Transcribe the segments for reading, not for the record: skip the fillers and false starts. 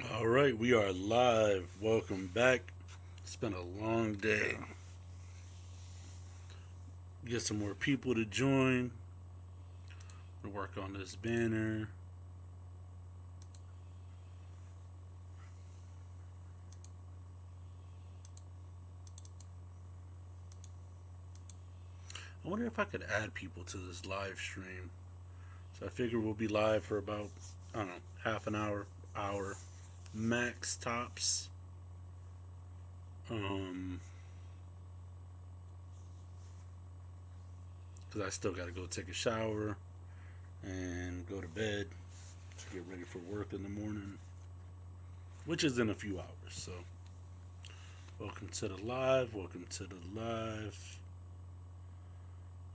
All right, we are live. Welcome back. It's been a long day. Get some more people to join. We'll work on this banner. I wonder if I could add people to this live stream. So I figure we'll be live for about, I don't know, half an hour, max tops. Um, because I still got to go take a shower and go to bed to get ready for work in the morning, which is in a few hours. So, welcome to the live. Welcome to the live.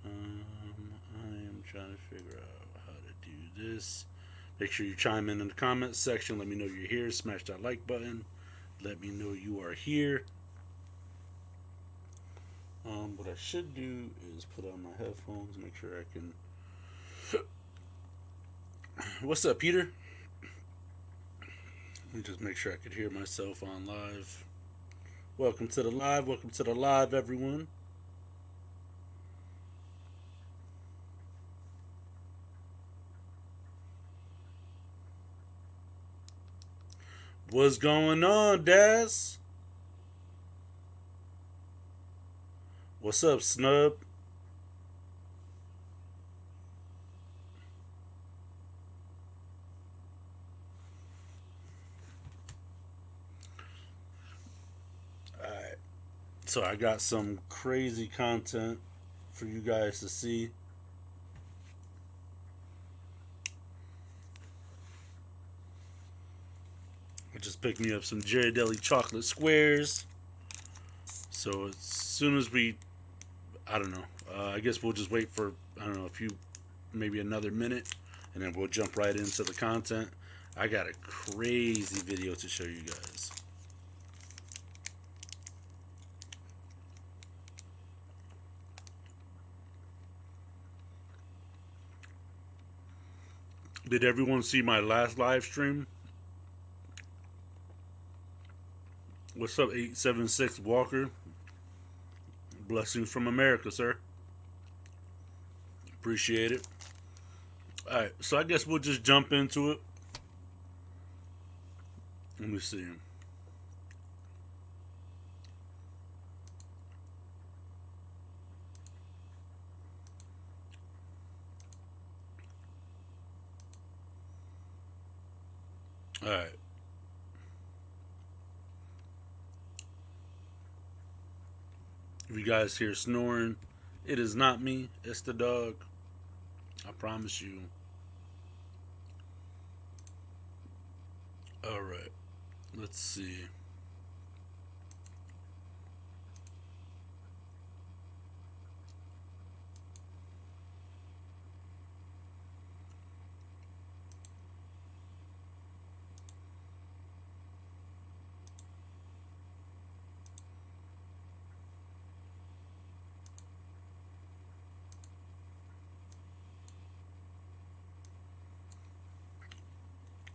I am trying to figure out how to do this. Make sure you chime in the comments section. Let me know you're here. Smash that like button. Let me know you are here. What I should do is put on my headphones. Make sure I can. What's up, Peter? Let me just make sure I could hear myself on live. Welcome to the live. Welcome to the live, everyone. What's going on, Daz? What's up, Snub? Alright. So I got some crazy content for you guys to see. I just picked me up some Ghirardelli chocolate squares. So as soon as we, I don't know, I guess we'll just wait for, I don't know, a few, maybe another minute, and then we'll jump right into the content. I got a crazy video to show you guys. Did everyone see my last live stream? What's up, 876 Walker? Blessings from America, sir. Appreciate it. Alright, so I guess we'll just jump into it. Let me see. Alright. If you guys hear snoring, it is not me, it's the dog. I promise you. Alright, let's see.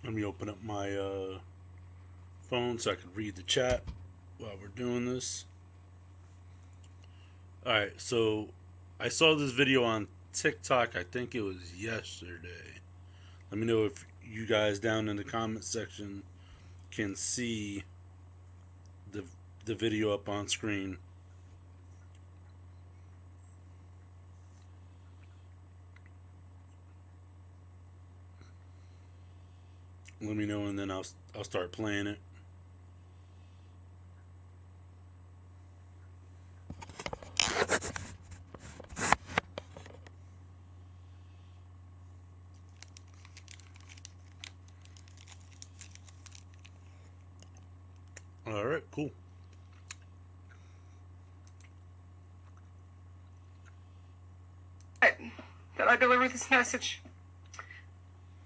Let me open up my phone so I can read the chat while we're doing this. Alright, so I saw this video on TikTok, I think it was yesterday. Let me know if you guys down in the comment section can see the the video up on screen. Let me know and then I'll start playing it. All right, cool. That I deliver this message.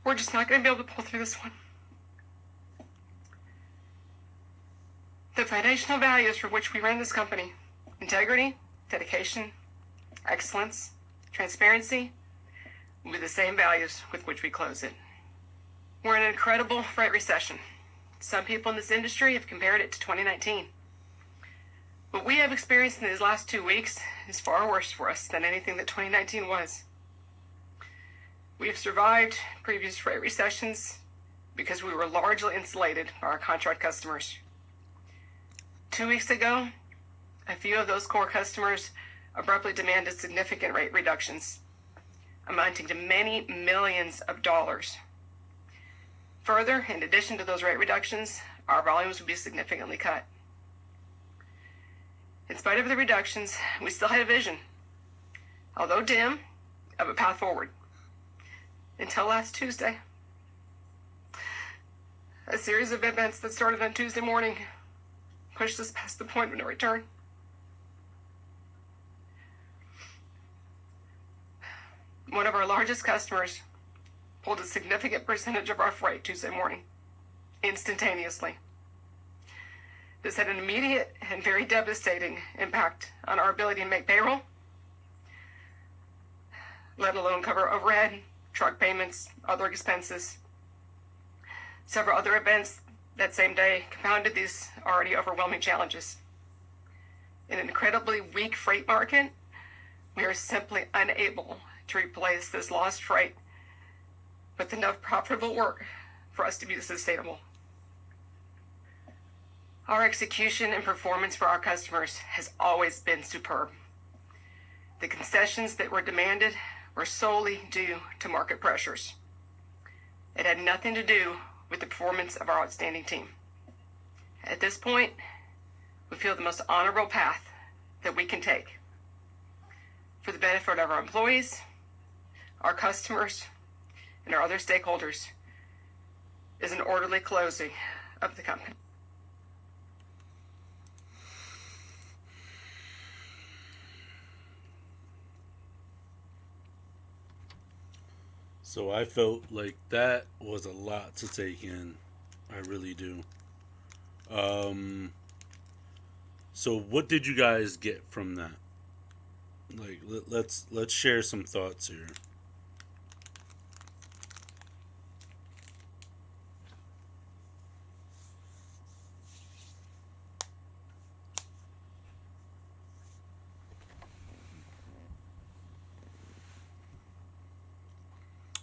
We're just not going to be able to pull through this one. The foundational values for which we run this company: integrity, dedication, excellence, transparency, will be the same values with which we close it. We're in an incredible freight recession. Some people in this industry have compared it to 2019. What we have experienced in these last 2 weeks is far worse for us than anything that 2019 was. We have survived previous freight recessions because we were largely insulated by our contract customers. 2 weeks ago, a few of those core customers abruptly demanded significant rate reductions, amounting to many millions of dollars. Further, in addition to those rate reductions, our volumes would be significantly cut. In spite of the reductions, we still had a vision, although dim, of a path forward. Until last Tuesday. A series of events that started on Tuesday morning pushed us past the point of no return. One of our largest customers pulled a significant percentage of our freight Tuesday morning, instantaneously. This had an immediate and very devastating impact on our ability to make payroll, let alone cover overhead, truck payments, other expenses. Several other events that same day compounded these already overwhelming challenges. In an incredibly weak freight market, we are simply unable to replace this lost freight with enough profitable work for us to be sustainable. Our execution and performance for our customers has always been superb. The concessions that were demanded were solely due to market pressures. It had nothing to do with the performance of our outstanding team. At this point, we feel the most honorable path that we can take for the benefit of our employees, our customers, and our other stakeholders is an orderly closing of the company. So I felt like that was a lot to take in. I really do. So what did you guys get from that? Like, let's share some thoughts here.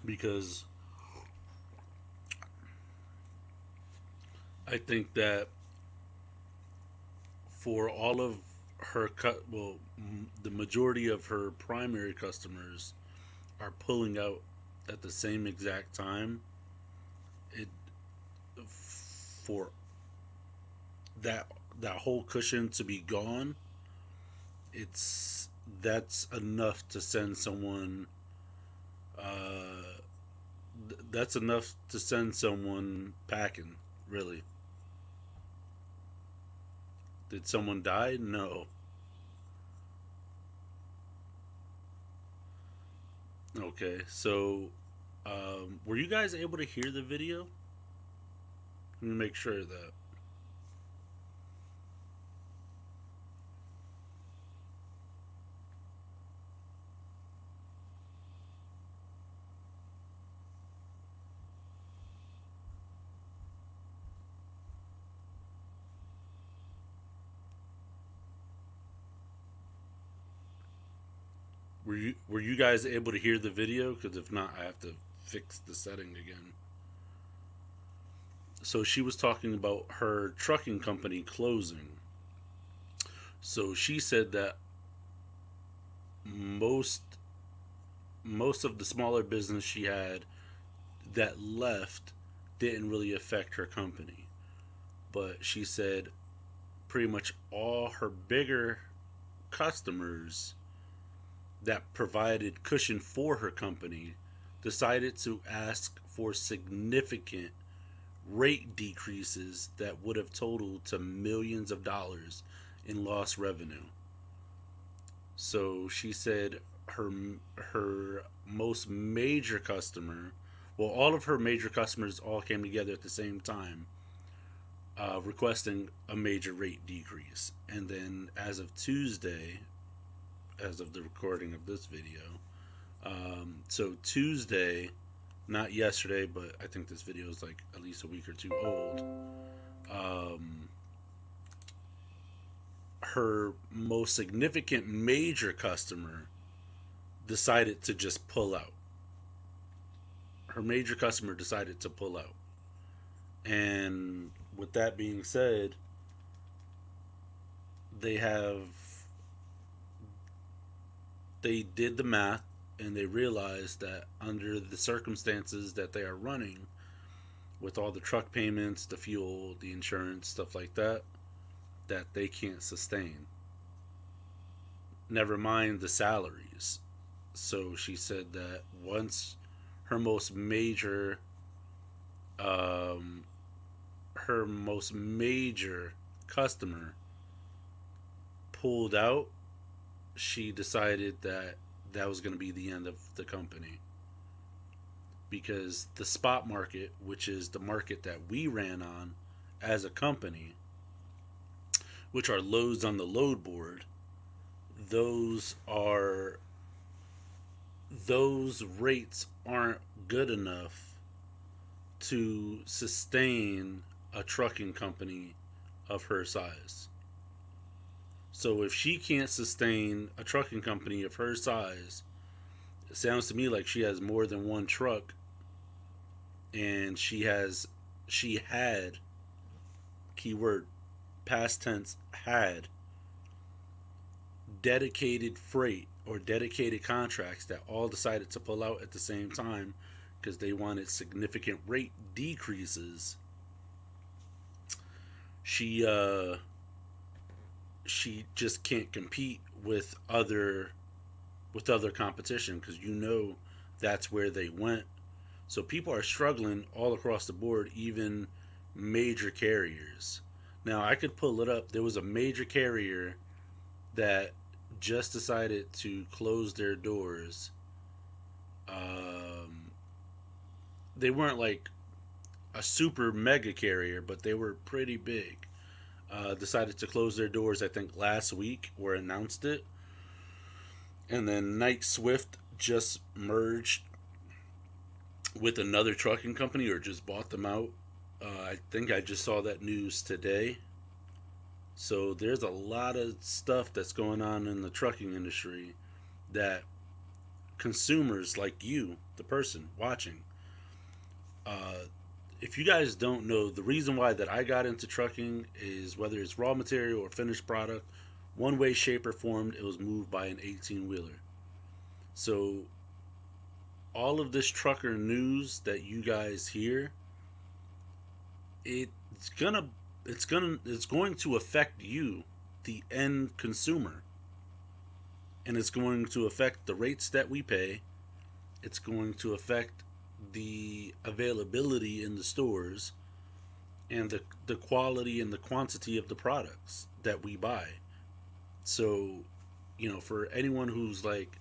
Because I think that for all of her the majority of her primary customers are pulling out at the same exact time. It for that whole cushion to be gone, that's enough to send someone. That's enough to send someone packing, really. Did someone die? No. Okay, so were you guys able to hear the video? Let me make sure of that. Were you guys able to hear the video? Because if not, I have to fix the setting again. So she was talking about her trucking company closing. So she said that most of the smaller business she had that left didn't really affect her company. But she said pretty much all her bigger customers that provided cushion for her company decided to ask for significant rate decreases that would have totaled to millions of dollars in lost revenue. So she said her most major customer, well, all of her major customers all came together at the same time, requesting a major rate decrease. And then as of Tuesday, as of the recording of this video, so Tuesday, not yesterday, but I think this video is like at least a week or two old. Her most significant major customer decided to just pull out. Her major customer decided to pull out. And with that being said, they have they did the math and they realized that under the circumstances that they are running with all the truck payments, the fuel, the insurance, stuff like that, that they can't sustain. Never mind the salaries. So she said that once her most major um, her most major customer pulled out, she decided that that was going to be the end of the company, because the spot market, which is the market that we ran on as a company, which are loads on the load board, those are those rates aren't good enough to sustain a trucking company of her size. So if she can't sustain a trucking company of her size, it sounds to me like she has more than one truck, and she had, keyword past tense, had dedicated freight or dedicated contracts that all decided to pull out at the same time because they wanted significant rate decreases. She just can't compete with other competition, because that's where they went. So people are struggling all across the board, even major carriers. Now I could pull it up. There was a major carrier that just decided to close their doors. They weren't like a super mega carrier, but they were pretty big. Decided to close their doors, I think, last week, or announced it. And then Knight Swift just merged with another trucking company, or just bought them out. I think I just saw that news today. So there's a lot of stuff that's going on in the trucking industry that consumers like you, the person watching, if you guys don't know, the reason why that I got into trucking is, whether it's raw material or finished product, one way, shape, or form, it was moved by an 18-wheeler. So all of this trucker news that you guys hear, it's gonna it's going to affect you, the end consumer. And it's going to affect the rates that we pay. It's going to affect the availability in the stores, and the quality and the quantity of the products that we buy. So, for anyone who's like,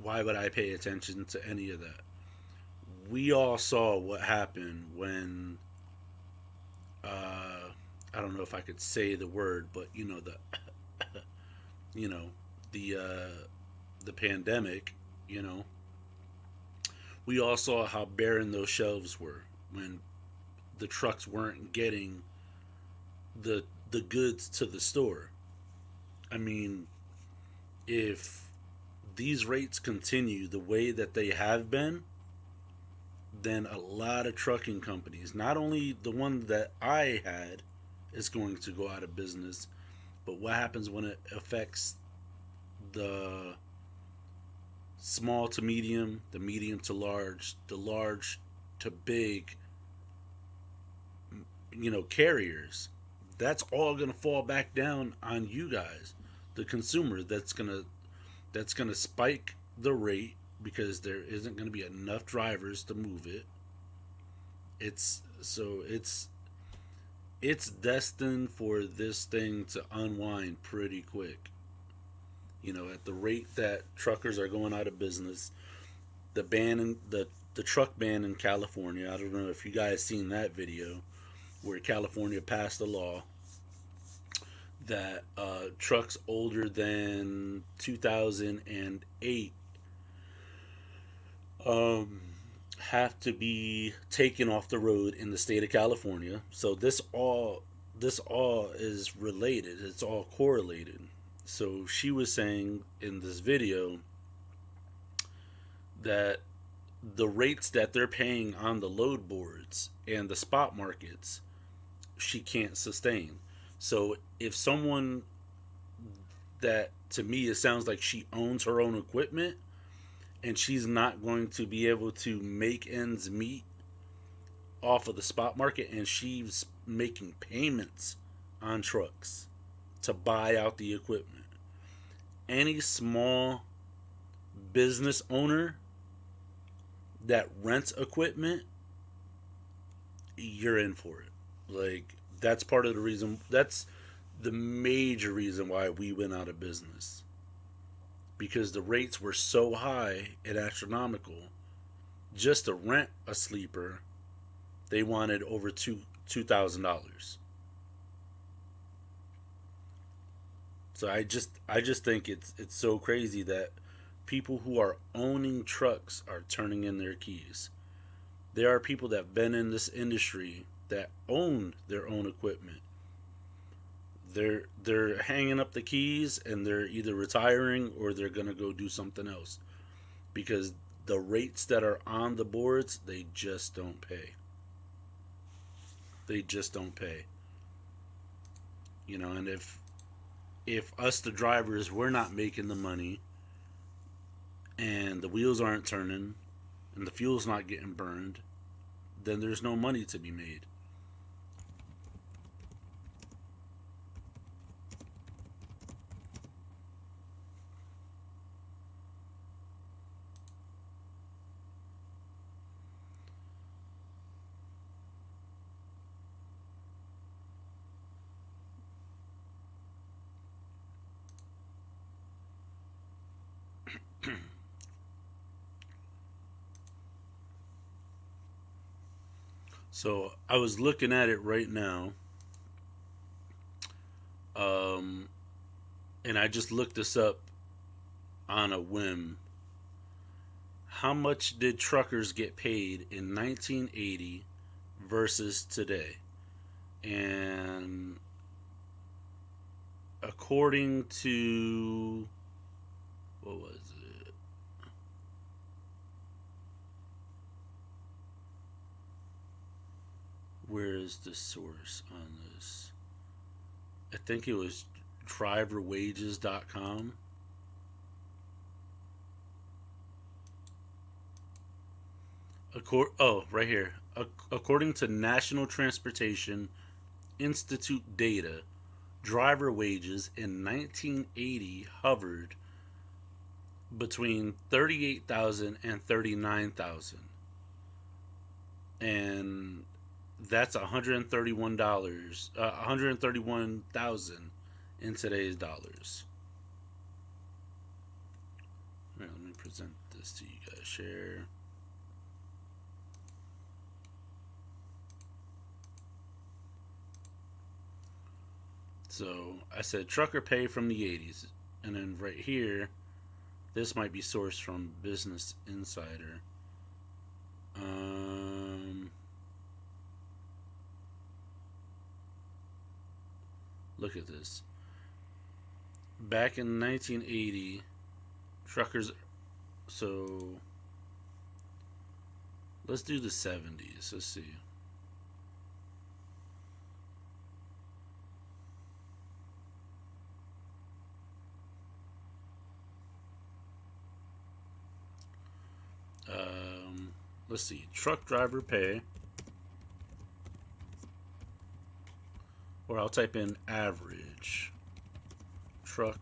why would I pay attention to any of that? We all saw what happened when, I don't know if I could say the word, but you know, the pandemic, we all saw how barren those shelves were when the trucks weren't getting the goods to the store. I mean, if these rates continue the way that they have been, then a lot of trucking companies, not only the one that I had, is going to go out of business, but what happens when it affects the small to medium, the medium to large, the large to big, carriers? That's all going to fall back down on you guys, the consumer. That's going to spike the rate because there isn't going to be enough drivers to move it. It's destined for this thing to unwind pretty quick. At the rate that truckers are going out of business, the ban in the truck ban in California. I don't know if you guys seen that video where California passed a law that trucks older than 2008 have to be taken off the road in the state of California. So this all is related. It's all correlated. So she was saying in this video that the rates that they're paying on the load boards and the spot markets, she can't sustain. So if someone that, to me, it sounds like she owns her own equipment and she's not going to be able to make ends meet off of the spot market, and she's making payments on trucks to buy out the equipment. Any small business owner that rents equipment, you're in for it. Like, that's part of the reason, that's the major reason why we went out of business. Because the rates were so high and astronomical. Just to rent a sleeper, they wanted over $2,000. So I just think it's so crazy that people who are owning trucks are turning in their keys. There are people that have been in this industry that own their own equipment. They're hanging up the keys and they're either retiring or they're gonna go do something else because the rates that are on the boards, they just don't pay. They just don't pay. And if us the drivers, we're not making the money and the wheels aren't turning and the fuel's not getting burned, then there's no money to be made. So I was looking at it right now, um, and I just looked this up on a whim. How much did truckers get paid in 1980 versus today? And according to, what was it? Where is the source on this? I think it was driverwages.com. Right here. According to National Transportation Institute data, driver wages in 1980 hovered between 38,000 and 39,000, and that's $131, 131,000 in today's dollars. All right, let me present this to you guys. Share. So I said trucker pay from the 80s, and then right here, this might be sourced from Business Insider. Look at this. Back in 1980, truckers. So let's do the 70s. Let's see. Let's see. Truck driver pay. Or I'll type in average truck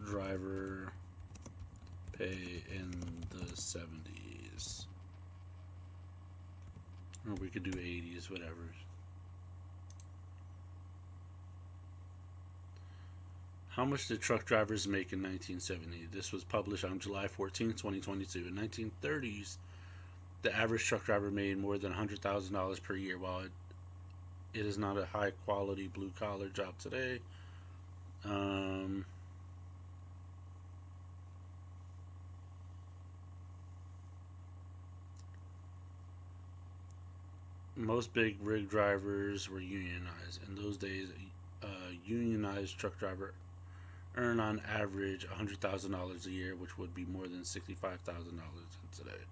driver pay in the 70s. Or we could do 80s, whatever. How much did truck drivers make in 1970? This was published on July 14, 2022. In 1930s, the average truck driver made more than $100,000 per year. While it is not a high quality blue collar job today, Most big rig drivers were unionized. In those days, a unionized truck driver earned on average $100,000 a year, which would be more than $65,000 today.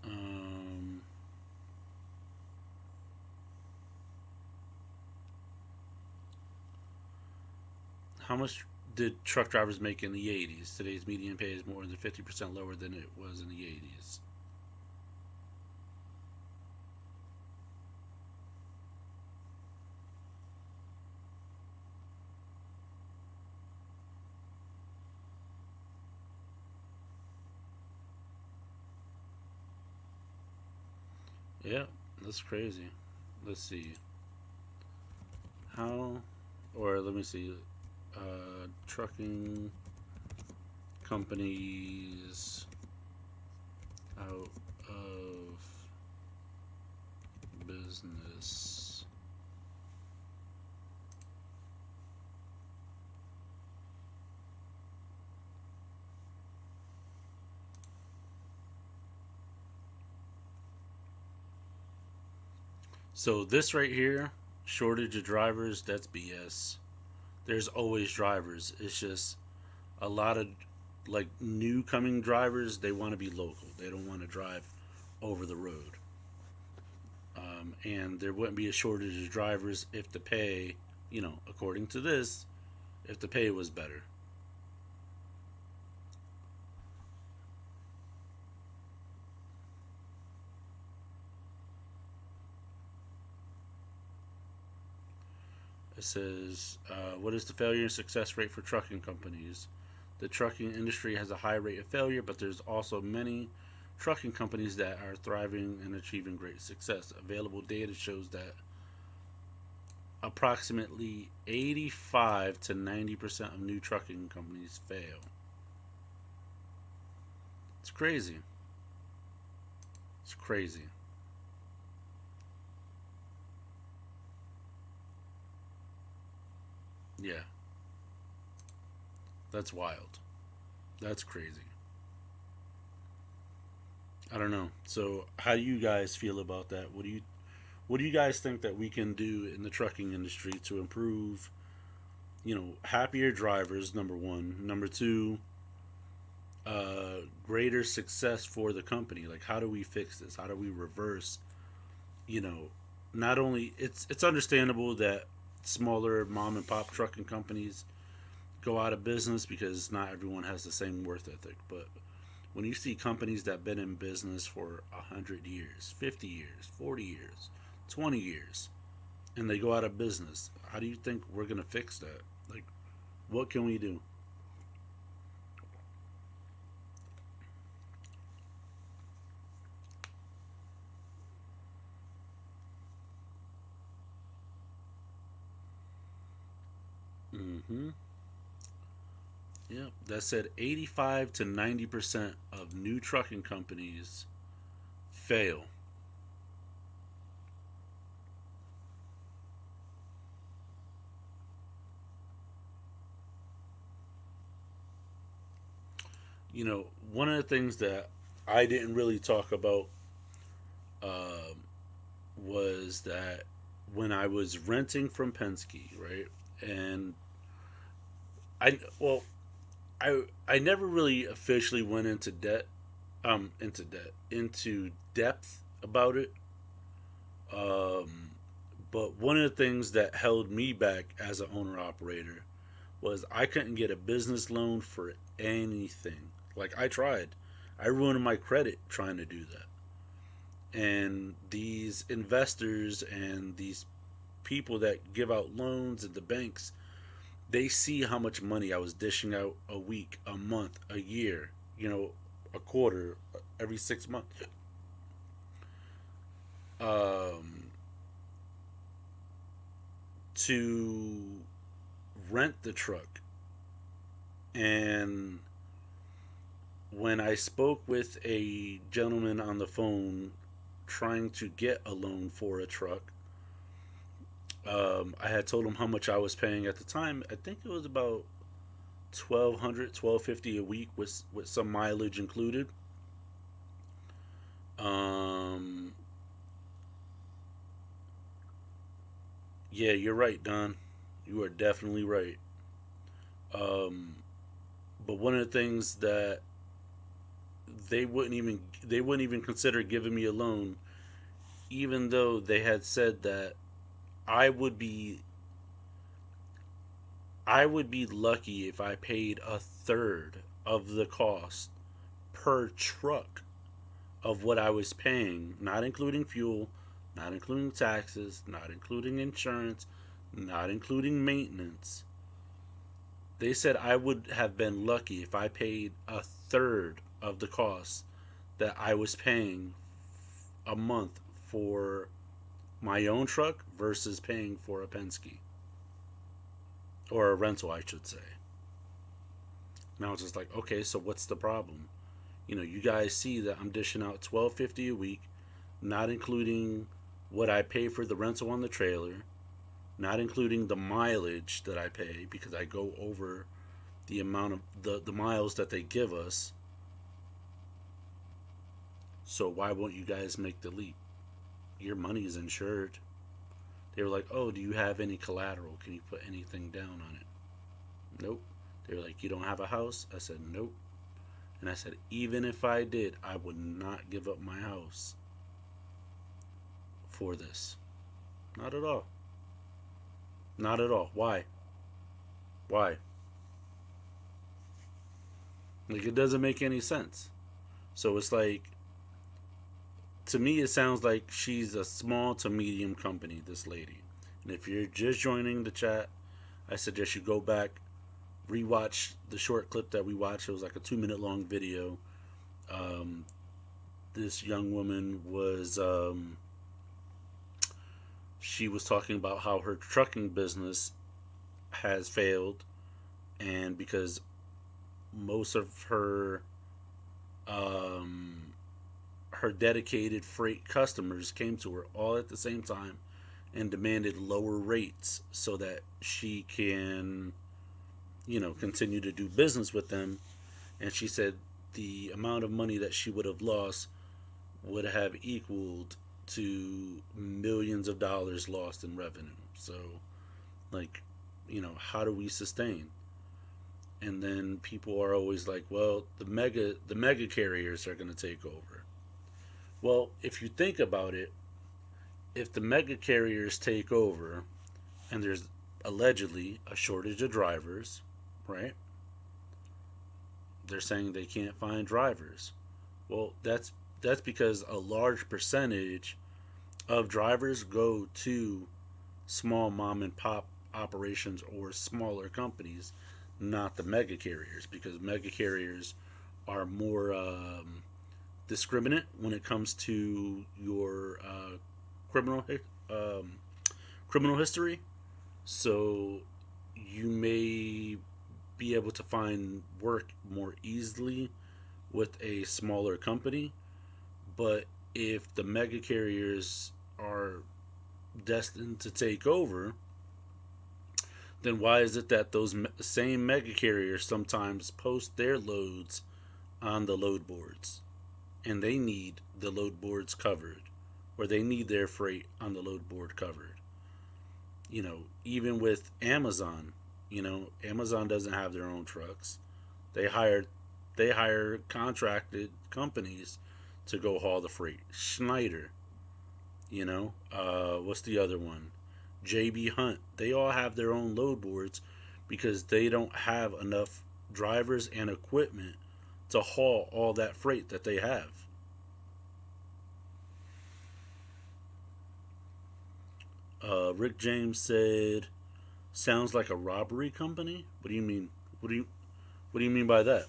Um, how much did truck drivers make in the 80s? Today's median pay is more than 50% lower than it was in the 80s. Yeah, that's crazy. Let's see. How, or let me see. Trucking companies out of business. So this right here, shortage of drivers, that's BS. There's always drivers. It's just a lot of like new coming drivers, they want to be local. They don't want to drive over the road. And there wouldn't be a shortage of drivers if the pay, according to this, if the pay was better. It says, what is the failure and success rate for trucking companies? The trucking industry has a high rate of failure, but there's also many trucking companies that are thriving and achieving great success. Available data shows that approximately 85 to 90% of new trucking companies fail. It's crazy. It's crazy. Yeah, that's wild. That's crazy. I don't know. So, how do you guys feel about that? What do you guys think that we can do in the trucking industry to improve, happier drivers, number 1, number 2, greater success for the company? Like, how do we fix this? How do we reverse, you know, not only it's understandable that smaller mom and pop trucking companies go out of business because not everyone has the same worth ethic, but when you see companies that have been in business for 100 years, 50 years, 40 years, 20 years, and they go out of business, how do you think we're going to fix that? Like, what can we do? Mm-hmm. Yeah, that said 85 to 90% of new trucking companies fail. One of the things that I didn't really talk about um, was that when I was renting from Penske, right? And well, I never really officially went into depth about it. Um, but one of the things that held me back as an owner operator was I couldn't get a business loan for anything. Like I tried, I ruined my credit trying to do that. And these investors and these people that give out loans at the banks, they see how much money I was dishing out a week, a month, a year, a quarter, every 6 months, um, to rent the truck. And when I spoke with a gentleman on the phone trying to get a loan for a truck, I had told him how much I was paying at the time. I think it was about 1,200, 1,250 a week with some mileage included. Um, Yeah, you're right, Don. You are definitely right. Um, but one of the things that they wouldn't even consider giving me a loan, even though they had said that I would be I would be lucky if I paid a third of the cost per truck of what I was paying, not including fuel, not including taxes, not including insurance, not including maintenance. They said I would have been lucky if I paid a third of the cost that I was paying a month for my own truck versus paying for a Penske or a rental, I should say. Now it's just like, okay, so what's the problem? You know, you guys see that I'm dishing out $12.50 a week, not including what I pay for the rental on the trailer, not including the mileage that I pay because I go over the amount of the miles that they give us. So why won't you guys make the leap? Your money is insured. They were like, oh, do you have any collateral? Can you put anything down on it? Nope. They were like, you don't have a house? I said, nope. And I said, even if I did, I would not give up my house for this. Not at all. Not at all. Why? Why? Like, it doesn't make any sense. So it's like, to me, it sounds like she's a small to medium company, this lady. And if you're just joining the chat, I suggest you go back, rewatch the short clip that we watched. It was like a 2 minute long video. Um, this young woman was, she was talking about how her trucking business has failed, and because most of um, her dedicated freight customers came to her all at the same time and demanded lower rates so that she can, you know, continue to do business with them. And she said the amount of money that she would have lost would have equaled to millions of dollars lost in revenue. So, like, you know, how do we sustain? And then people are always like, well, the mega carriers are going to take over. Well, if you think about it, if the mega carriers take over and there's allegedly a shortage of drivers, right? They're saying they can't find drivers. Well, that's because a large percentage of drivers go to small mom and pop operations or smaller companies, not the mega carriers, because mega carriers are more discriminate when it comes to your criminal um, criminal history. So you may be able to find work more easily with a smaller company, but if the mega carriers are destined to take over, then why is it that those same mega carriers sometimes post their loads on the load boards and they need the load boards covered, or they need their freight on the load board covered? You know, even with Amazon, you know, Amazon doesn't have their own trucks. They hire contracted companies to go haul the freight. Schneider, you know, what's the other one? JB Hunt. They all have their own load boards because they don't have enough drivers and equipment to haul all that freight that they have. Rick James said, "Sounds like a robbery company." What do you mean? What do you mean by that?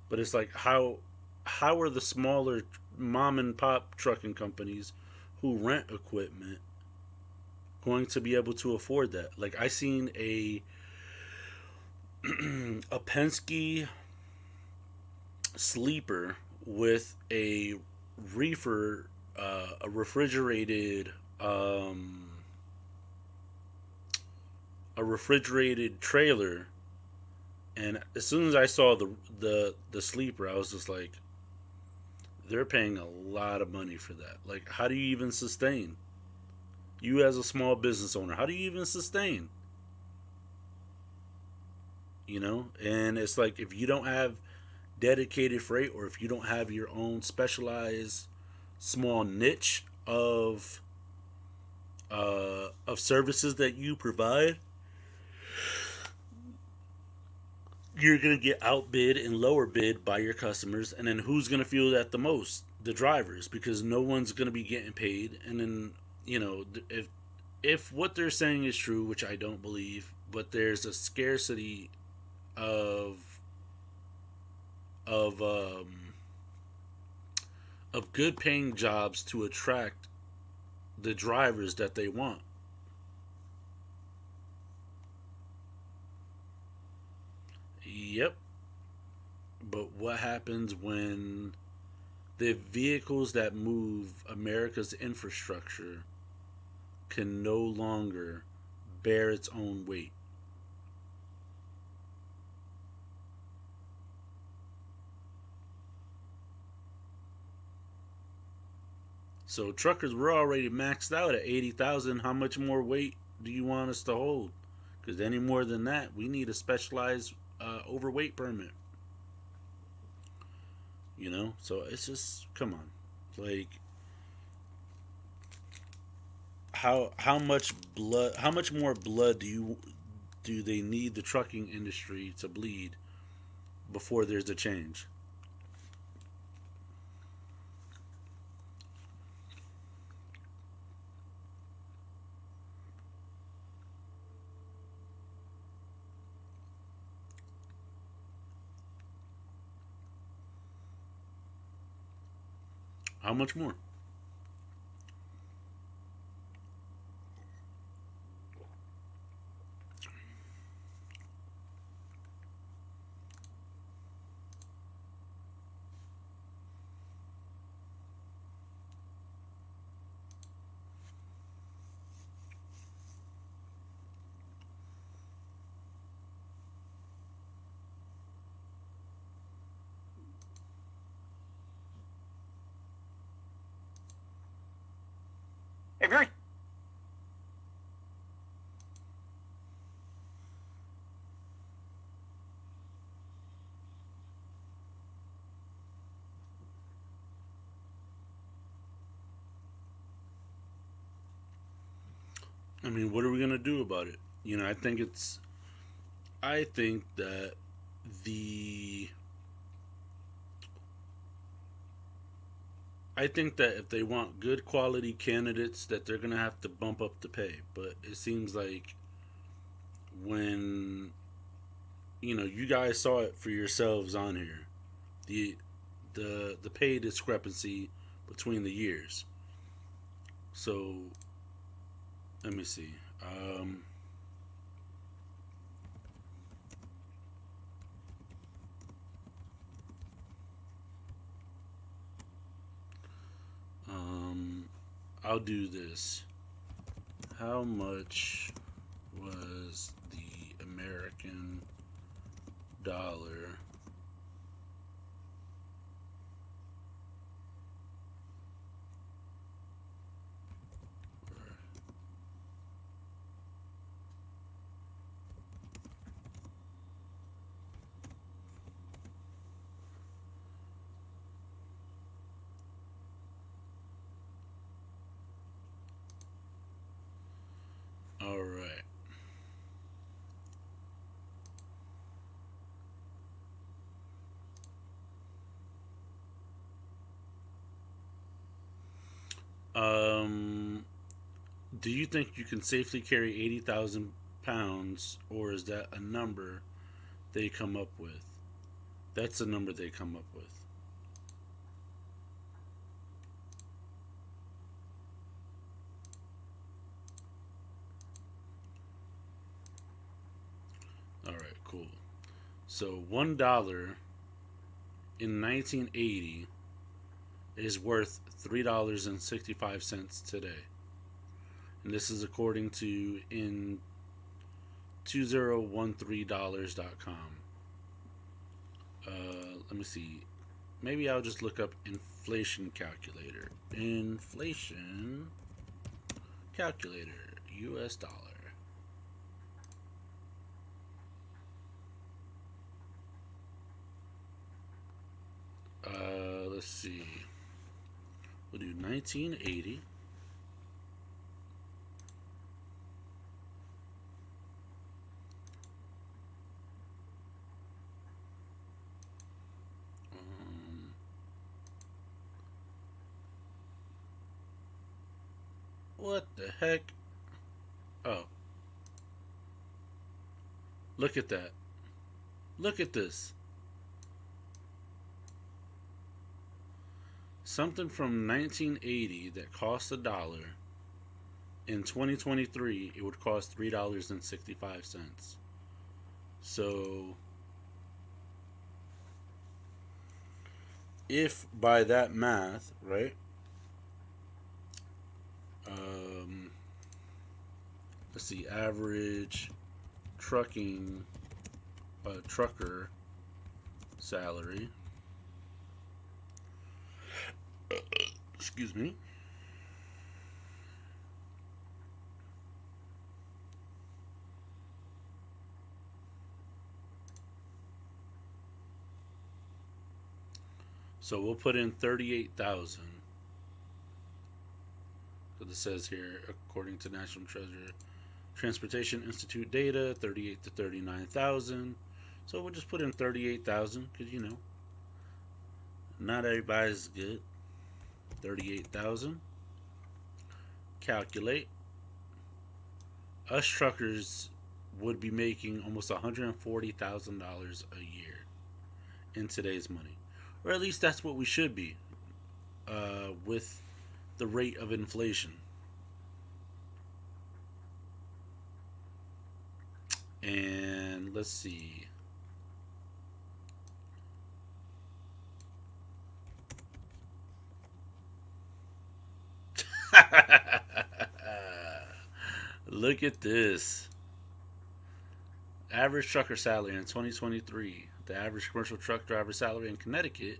But it's like, how are the smaller mom and pop trucking companies who rent equipment going to be able to afford that? Like, I seen a Penske sleeper with reefer a refrigerated a refrigerated trailer, and as soon as I saw the sleeper, I was just like, they're paying a lot of money for that. Like, how do you even sustain? You as a small business owner, how do you even sustain? You know, and it's like if you don't have dedicated freight, or if you don't have your own specialized small niche of services that you provide, you're gonna get outbid and lower bid by your customers, and then who's gonna feel that the most? The drivers, because no one's gonna be getting paid. And then, you know, if what they're saying is true, which I don't believe, but there's a scarcity of of um, of good paying jobs to attract the drivers that they want. Yep. But what happens when the vehicles that move America's infrastructure can no longer bear its own weight? So truckers, we're already maxed out at 80,000. How much more weight do you want us to hold? Because any more than that, we need a specialized overweight permit. You know, so it's just, come on, like, how much more blood do they need the trucking industry to bleed before there's a change? How much more? A very I mean, what are we gonna do about it? You know, I think that the I think that if they want good quality candidates, that they're gonna have to bump up the pay. But it seems like when, you know, you guys saw it for yourselves on here, the the pay discrepancy between the years. So let me see. Um, I'll do this. How much was the American dollar? All right. Um, do you think you can safely carry 80,000 pounds, or is that a number they come up with? That's a number they come up with. All right, cool. So $1 in 1980 is worth $3.65 today, and this is according to in 2013dollars.com. Let me see. maybe I'll just look up inflation calculator. Inflation calculator, US dollar. Let's see. We'll do 1980. What the heck? Oh. Look at that. Look at this. Something from 1980 that cost $1. In 2023, it would cost $3.65. So, if by that math, right? Let's see, average trucker salary. Excuse me. So we'll put in 38,000. So this says here, according to National Transportation Institute data, 38 to 39,000. So we'll just put in 38,000 because not everybody's good. 38,000. Calculate. Us truckers would be making almost $140,000 a year in today's money, or at least that's what we should be, with the rate of inflation. And let's see. Look at this. Average trucker salary in 2023. The average commercial truck driver salary in Connecticut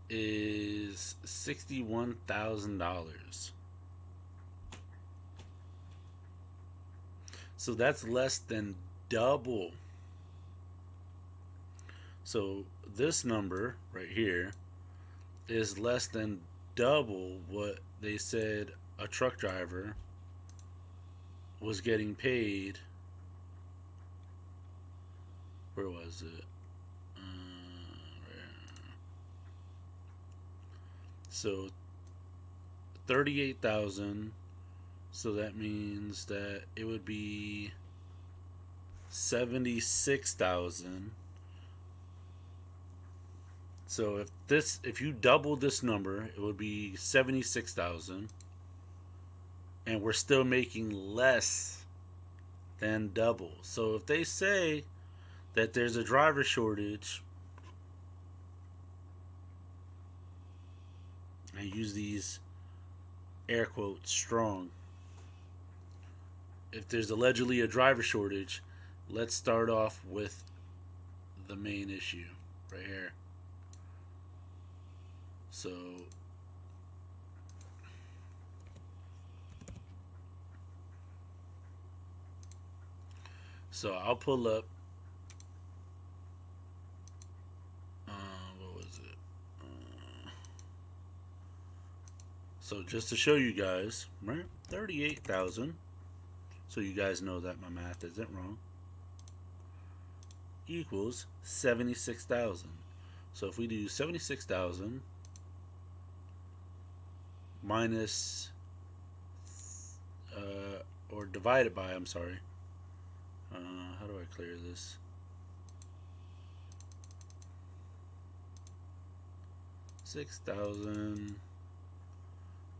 is $61,000. So that's less than double. So this number right here is less than double what they said a truck driver was getting paid. Where was it? So 38,000. So that means that it would be 76,000. So if you double this number, it would be 76,000, and we're still making less than double. So if they say that there's a driver shortage, I use these air quotes strong. If there's allegedly a driver shortage, let's start off with the main issue right here. So I'll pull up. What was it? So just to show you guys, right? 38,000. So you guys know that my math isn't wrong. Equals 76,000. So if we do 76,000 minus or divided by, I'm sorry. How do I clear this? $6,000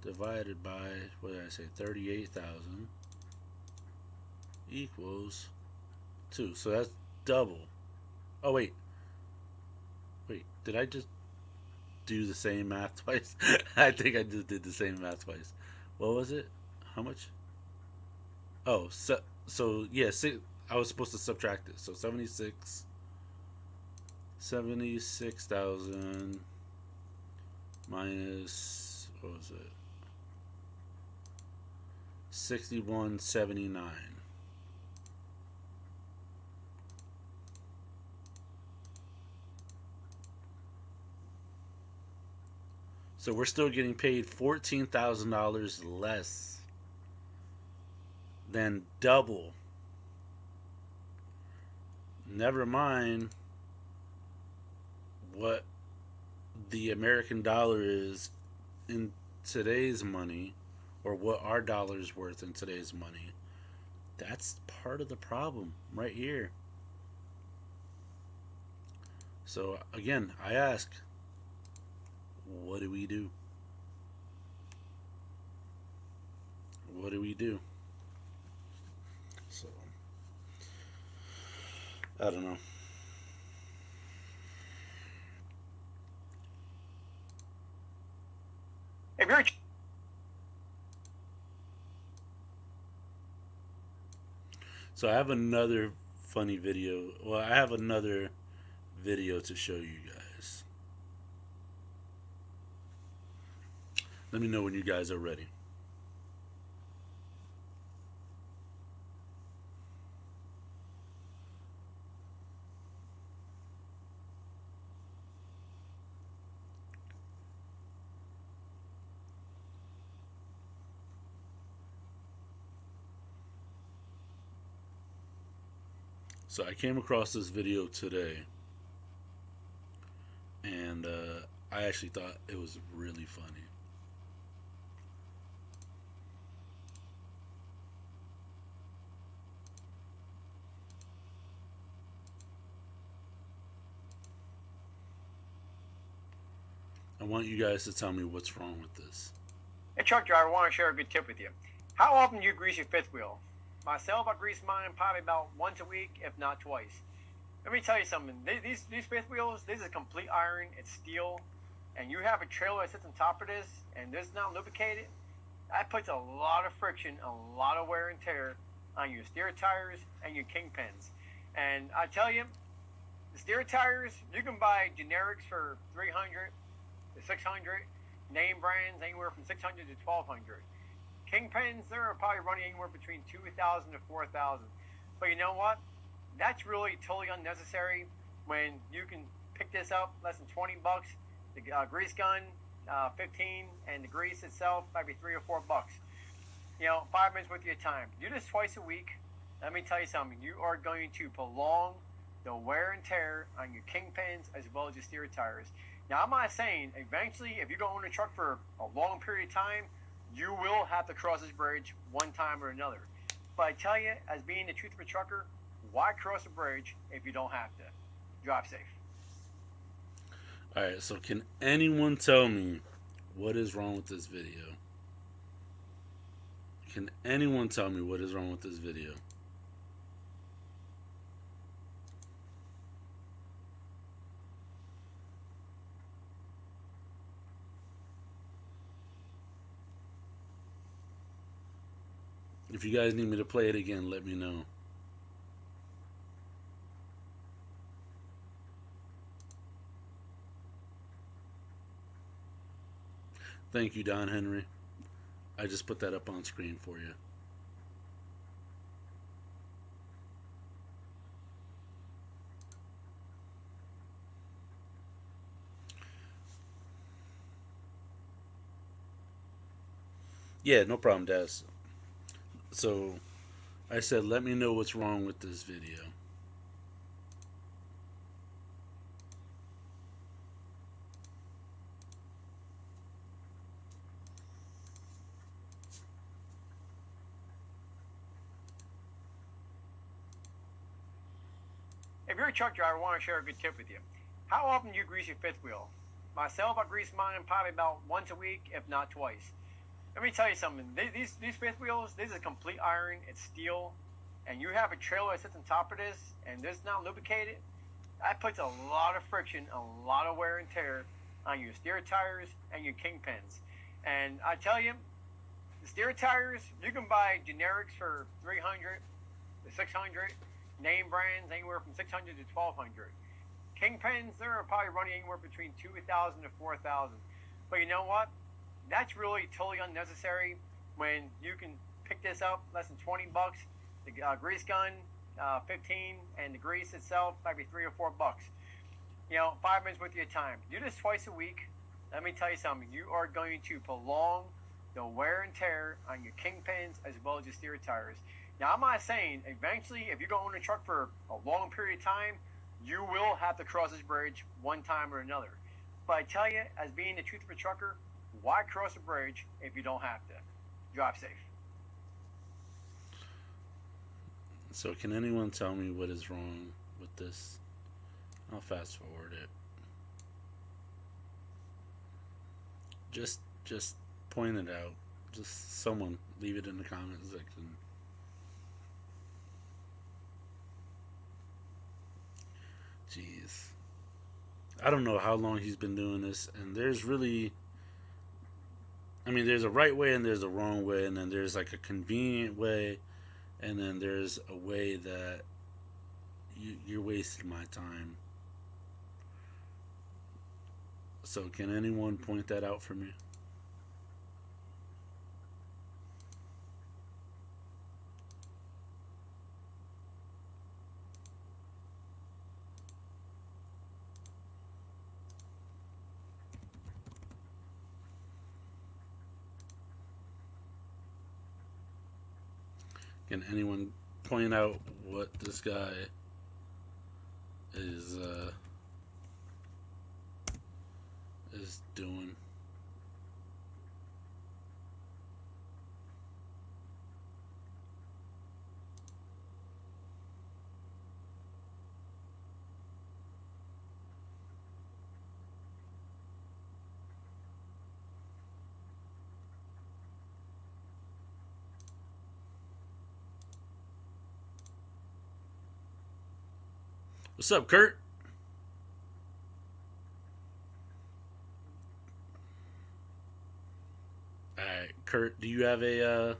divided by, what did I say? 38,000 equals 2. So that's double. Oh wait, did I just do the same math twice? I think I just did the same math twice. What was it? How much? Oh, so yeah, I was supposed to subtract it. So 76 76,000 minus, what was it? 6179. So we're still getting paid $14,000 less than double. Never mind what the American dollar is in today's money, or what our dollar is worth in today's money. That's part of the problem right here. So again, I ask, what do we do? What do we do? So I don't know. If you're So I have another funny video. Well, I have another video to show you guys. Let me know when you guys are ready. So I came across this video today, and I actually thought it was really funny. I want you guys to tell me what's wrong with this. a truck driver, I want to share a good tip with you. How often do you grease your fifth wheel? Myself, I grease mine probably about once a week, if not twice. Let me tell you something. These fifth wheels, this is complete iron. It's steel, and you have a trailer that sits on top of this, and this is not lubricated. That puts a lot of friction, a lot of wear and tear on your steer tires and your kingpins. And I tell you, the steer tires, you can buy generics for 300 to 600. Name brands anywhere from 600 to 1200. Kingpins, they're probably running anywhere between 2,000 to 4,000. But you know what? That's really totally unnecessary when you can pick this up less than 20 bucks. The grease gun, 15, and the grease itself maybe 3 or 4 bucks. You know, 5 minutes worth of your time. Do this twice a week. Let me tell you something. You are going to prolong the wear and tear on your kingpins as well as your steer tires. Now, I'm not saying eventually, if you don't own a truck for a long period of time, you will have to cross this bridge one time or another. But I tell you, as being the truth of a trucker, why cross a bridge if you don't have to? Drive safe. Alright, so can anyone tell me what is wrong with this video? Can anyone tell me what is wrong with this video? If you guys need me to play it again, let me know. Thank you, Don Henry. I just put that up on screen for you. Yeah, no problem, Daz. So, I said, let me know what's wrong with this video. If you're a truck driver, I want to share a good tip with you. How often do you grease your fifth wheel? Myself, I grease mine probably about once a week, if not twice. Let me tell you something. These fifth wheels, this is complete iron. It's steel, and you have a trailer that sits on top of this, and this is not lubricated. That puts a lot of friction, a lot of wear and tear on your steer tires and your kingpins. And I tell you, the steer tires, you can buy generics for 300 to 600. Name brands anywhere from 600 to 1200. Kingpins, they're probably running anywhere between 2,000 to 4,000. But you know what? That's really totally unnecessary when you can pick this up less than 20 bucks. The grease gun, 15, and the grease itself might be 3 or 4 bucks. 5 minutes worth of your time. Do this twice a week. Let me tell you something. You are going to prolong the wear and tear on your kingpins as well as your steer tires. Now, I'm not saying eventually, if you're going to own a truck for a long period of time, you will have to cross this bridge one time or another. But I tell you, as being the truth of a trucker, why cross a bridge if you don't have to? Drive safe. So can anyone tell me what is wrong with this? I'll fast forward it. Just point it out. Just someone leave it in the comments section. Jeez. I don't know how long he's been doing this, and there's really, there's a right way and there's a wrong way, and then there's like a convenient way, and then there's a way that you're wasting my time. So can anyone point that out for me? Can anyone point out what this guy is doing? What's up, Kurt? Alright, Kurt, do you have a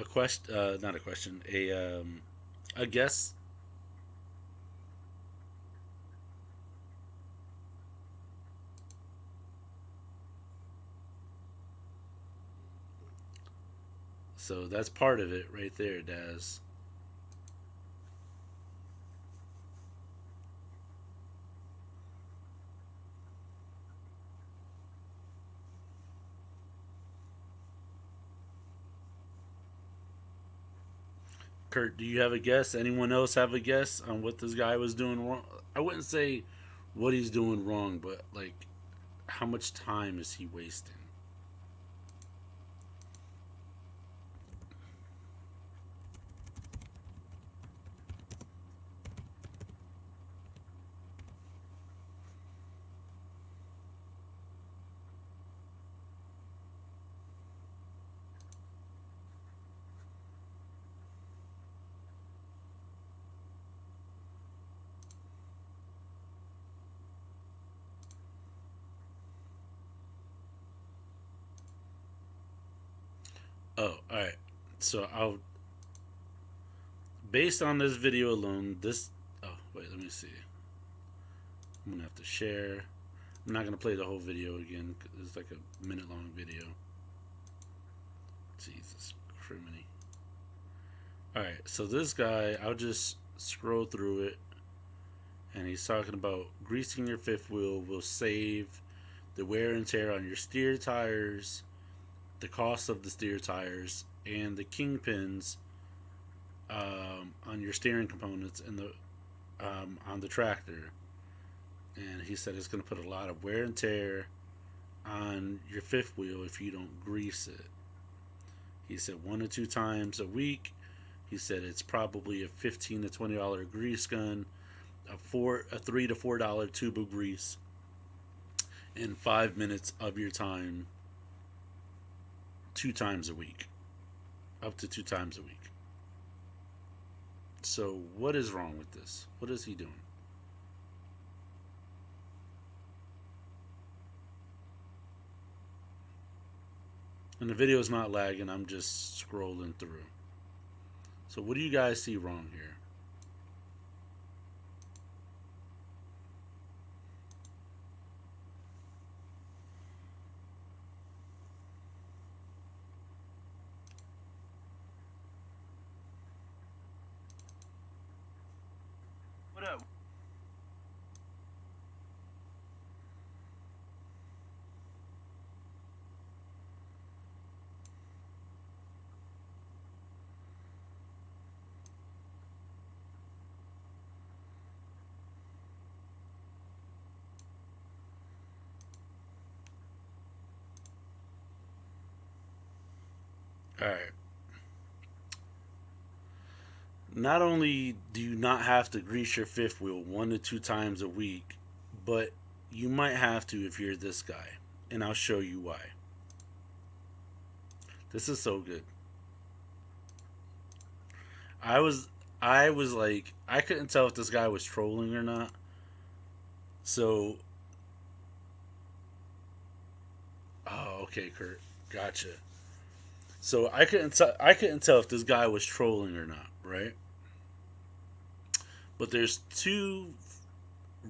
question, not a question, a guess? So that's part of it right there, Daz. Kurt, do you have a guess? Anyone else have a guess on what this guy was doing wrong? I wouldn't say what he's doing wrong, but like how much time is he wasting? Oh, all right. So I'll, based on this video alone, this. Oh, wait, let me see. I'm gonna have to share. I'm not gonna play the whole video again. 'Cause it's like a minute-long video. Jesus, criminy. All right, so this guy, I'll just scroll through it, and he's talking about greasing your fifth wheel will save the wear and tear on your steer tires, the cost of the steer tires, and the kingpins on your steering components and the on the tractor. And he said it's going to put a lot of wear and tear on your fifth wheel if you don't grease it. He said 1 to 2 times a week. He said it's probably a $15 to $20 grease gun, a $3 to $4 tube of grease, and 5 minutes of your time 2 times a week, up to 2 times a week. So what is wrong with this? What is he doing? And the video is not lagging, I'm just scrolling through. So what do you guys see wrong here? All right. Not only do you not have to grease your fifth wheel 1 to 2 times a week, but you might have to if you're this guy. And I'll show you why. This is so good. I was I was like I couldn't tell if this guy was trolling or not. So oh okay, Kurt. Gotcha. So I couldn't tell if this guy was trolling or not, right? But there's two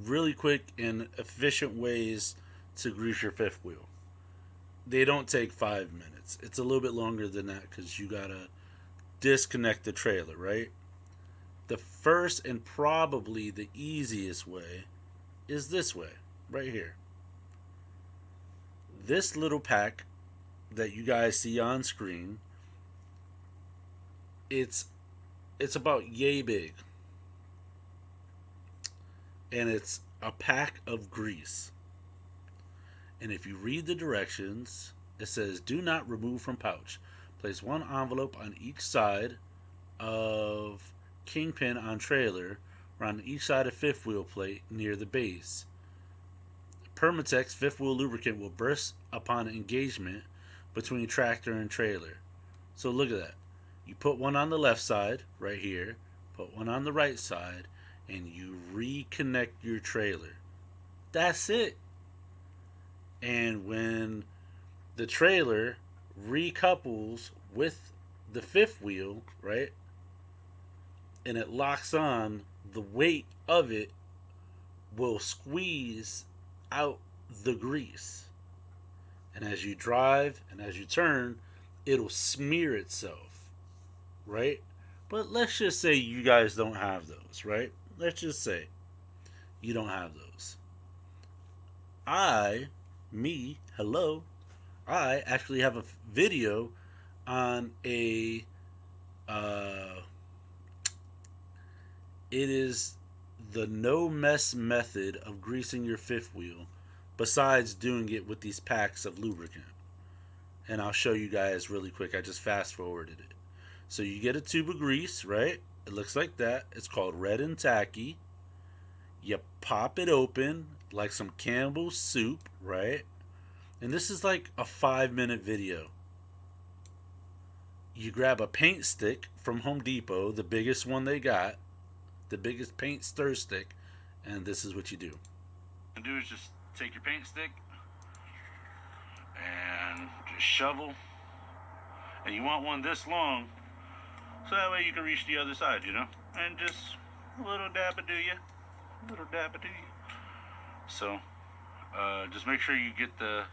really quick and efficient ways to grease your fifth wheel. They don't take 5 minutes. It's a little bit longer than that because you gotta disconnect the trailer, right? The first and probably the easiest way is this way, right here. This little pack that you guys see on screen, it's it's about yay big, and it's a pack of grease. And if you read the directions, it says do not remove from pouch. Place one envelope on each side of kingpin on trailer or on each side of fifth wheel plate near the base. Permatex fifth wheel lubricant will burst upon engagement between tractor and trailer. So look at that. You put one on the left side, right here, put one on the right side, and you reconnect your trailer. That's it. And when the trailer recouples with the fifth wheel, right, and it locks on, the weight of it will squeeze out the grease. And as you drive and as you turn, it'll smear itself, right? But let's just say you guys don't have those, right? Let's just say you don't have those. Hello, I actually have a video on a, it is the no mess method of greasing your fifth wheel, besides doing it with these packs of lubricant. And I'll show you guys really quick. I just fast forwarded it. So you get a tube of grease, right? It looks like that. It's called Red and Tacky. You pop it open like some Campbell's soup, right? And this is like a 5-minute video. You grab a paint stick from Home Depot, the biggest one they got, the biggest paint stir stick, and this is what you do. What you do is just take your paint stick and just shovel. And you want one this long, so that way you can reach the other side, you know? And just a little dab do you. A little dab do you. So, just make sure you get the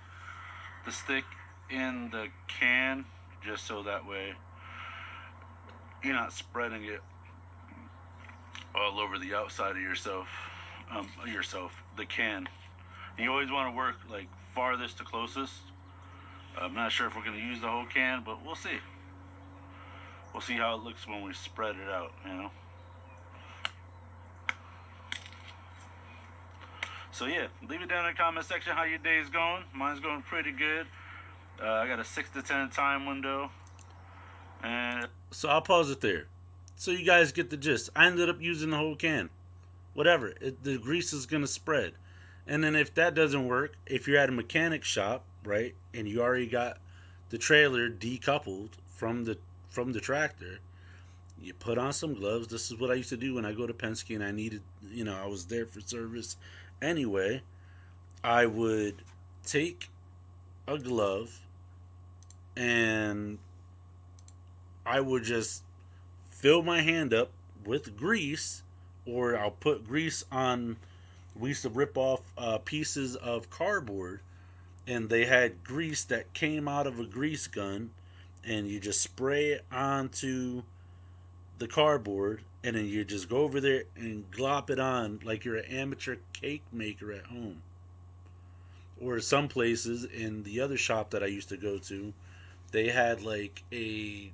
stick in the can, just so that way you're not spreading it all over the outside of the can. And you always want to work like farthest to closest. I'm not sure if we're going to use the whole can, but we'll see. We'll see how it looks when we spread it out, you know. So yeah, leave it down in the comment section how your day's going. Mine's going pretty good. I got a 6 to 10 time window. And so I'll pause it there. So you guys get the gist. I ended up using the whole can. Whatever. The grease is going to spread. And then if that doesn't work, if you're at a mechanic shop, right, and you already got the trailer decoupled from the tractor, you put on some gloves. This is what I used to do when I go to Penske and I needed, I was there for service anyway. I would take a glove and I would just fill my hand up with grease, or I'll put grease on. We used to rip off pieces of cardboard, and they had grease that came out of a grease gun, and you just spray it onto the cardboard, and then you just go over there and glop it on like you're an amateur cake maker at home. Or some places in the other shop that I used to go to, they had like a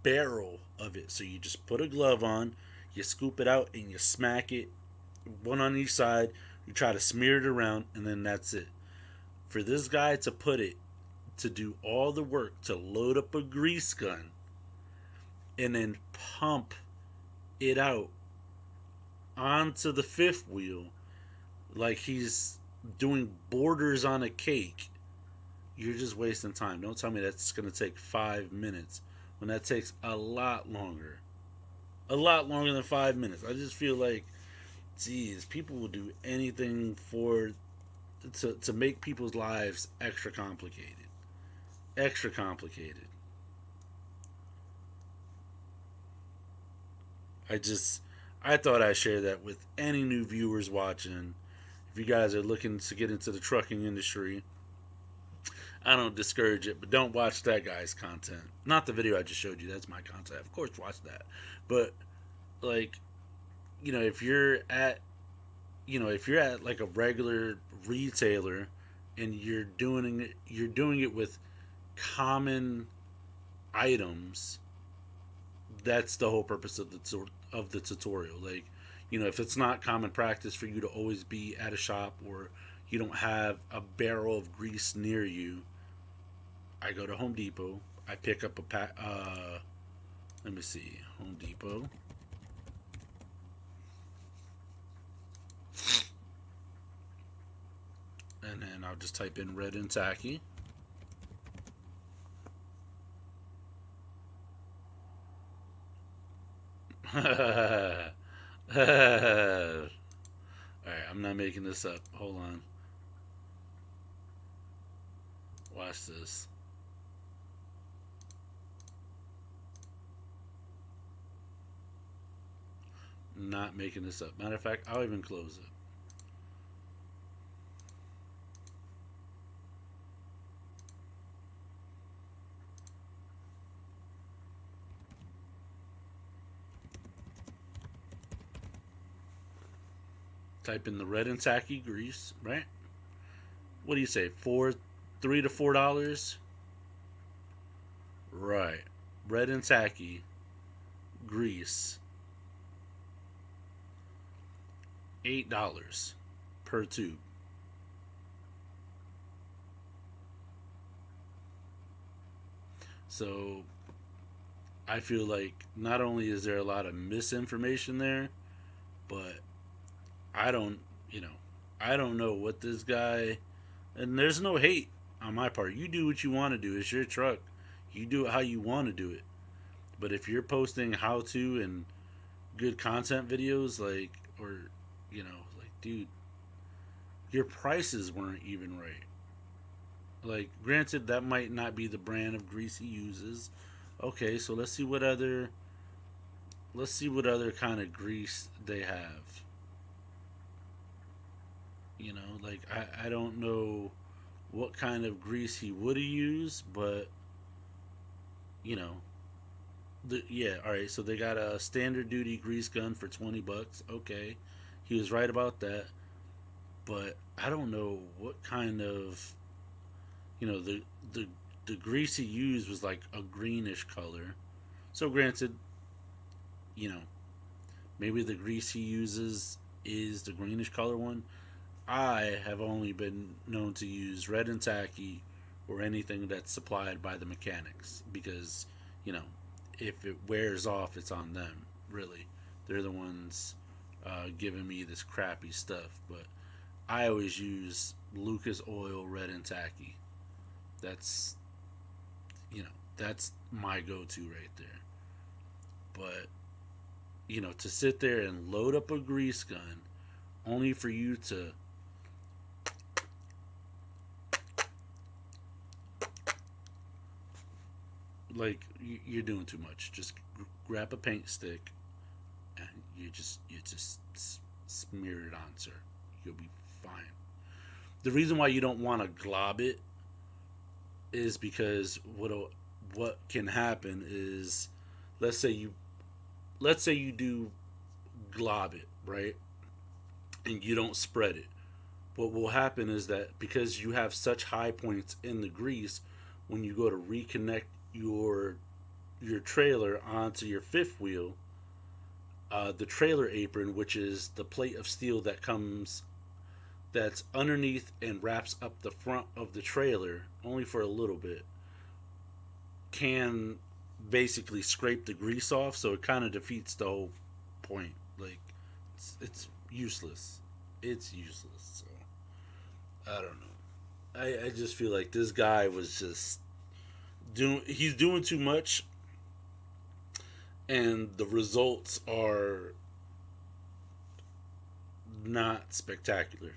barrel of it. So you just put a glove on, you scoop it out, and you smack it, one on each side. You try to smear it around, and then that's it. For this guy to put it to do all the work to load up a grease gun and then pump it out onto the fifth wheel like he's doing borders on a cake, you're just wasting time. Don't tell me that's going to take 5 minutes when that takes a lot longer. A lot longer than 5 minutes. I just feel like, geez, people will do anything to make people's lives extra complicated. Extra complicated. I thought I'd share that with any new viewers watching. If you guys are looking to get into the trucking industry, I don't discourage it, but don't watch that guy's content. Not the video I just showed you. That's my content. Of course, watch that. But like, if you're at like a regular retailer and you're doing it with common items, that's the whole purpose of the tutorial. Like, if it's not common practice for you to always be at a shop, or you don't have a barrel of grease near you, I go to Home Depot. I pick up a pack. Let me see, Home Depot. And then I'll just type in red and tacky. Alright, I'm not making this up. Hold on. Watch this. Not making this up. Matter of fact, I'll even close it. Type in the red and tacky grease, right? What do you say? $3 to $4? Right. Red and tacky grease. $8 per tube. So I feel like not only is there a lot of misinformation there, but I don't know what this guy, and there's no hate on my part. You do what you want to do. It's your truck. You do it how you want to do it. But if you're posting how to and good content videos, dude, your prices weren't even right. Like, granted, that might not be the brand of grease he uses. Okay, so let's see what other kind of grease they have. I don't know what kind of grease he would have used, but alright, so they got a standard duty grease gun for $20. Okay. He was right about that. But I don't know what kind of the grease he used was like a greenish color. So granted, maybe the grease he uses is the greenish color one. I have only been known to use red and tacky or anything that's supplied by the mechanics, because if it wears off, it's on them. Really, they're the ones giving me this crappy stuff. But I always use Lucas Oil red and tacky. That's my go-to right there. But to sit there and load up a grease gun only for you to you're doing too much. Just grab a paint stick and you just smear it on, sir. You'll be fine. The reason why you don't want to glob it is because what can happen is, let's say you do glob it, right? And you don't spread it. What will happen is that because you have such high points in the grease, when you go to reconnect your trailer onto your fifth wheel, the trailer apron, which is the plate of steel that comes that's underneath and wraps up the front of the trailer only for a little bit can basically scrape the grease off, so it kind of defeats the whole point. Like, it's useless. It's useless. So I don't know. I just feel like this guy was just he's doing too much, and the results are not spectacular.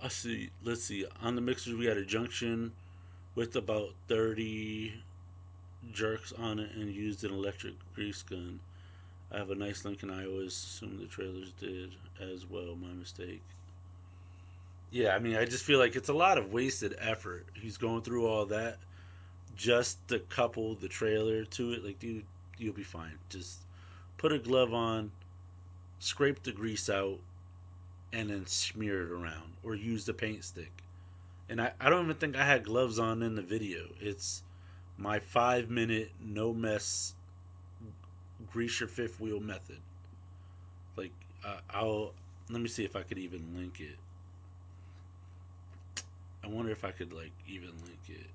I see. Let's see. On the mixers, we had a junction with about 30 jerks on it and used an electric grease gun. I have a nice Lincoln. I always assume the trailers did as well. My mistake. Yeah, I mean, I just feel like it's a lot of wasted effort. He's going through all that just to couple the trailer to it. Like, dude, you'll be fine. Just put a glove on, scrape the grease out, and then smear it around. Or use the paint stick. And I don't even think I had gloves on in the video. It's my 5 minute, no mess, grease your fifth wheel method. Like, let me see if I could even link it. I wonder if I could, like, even link it.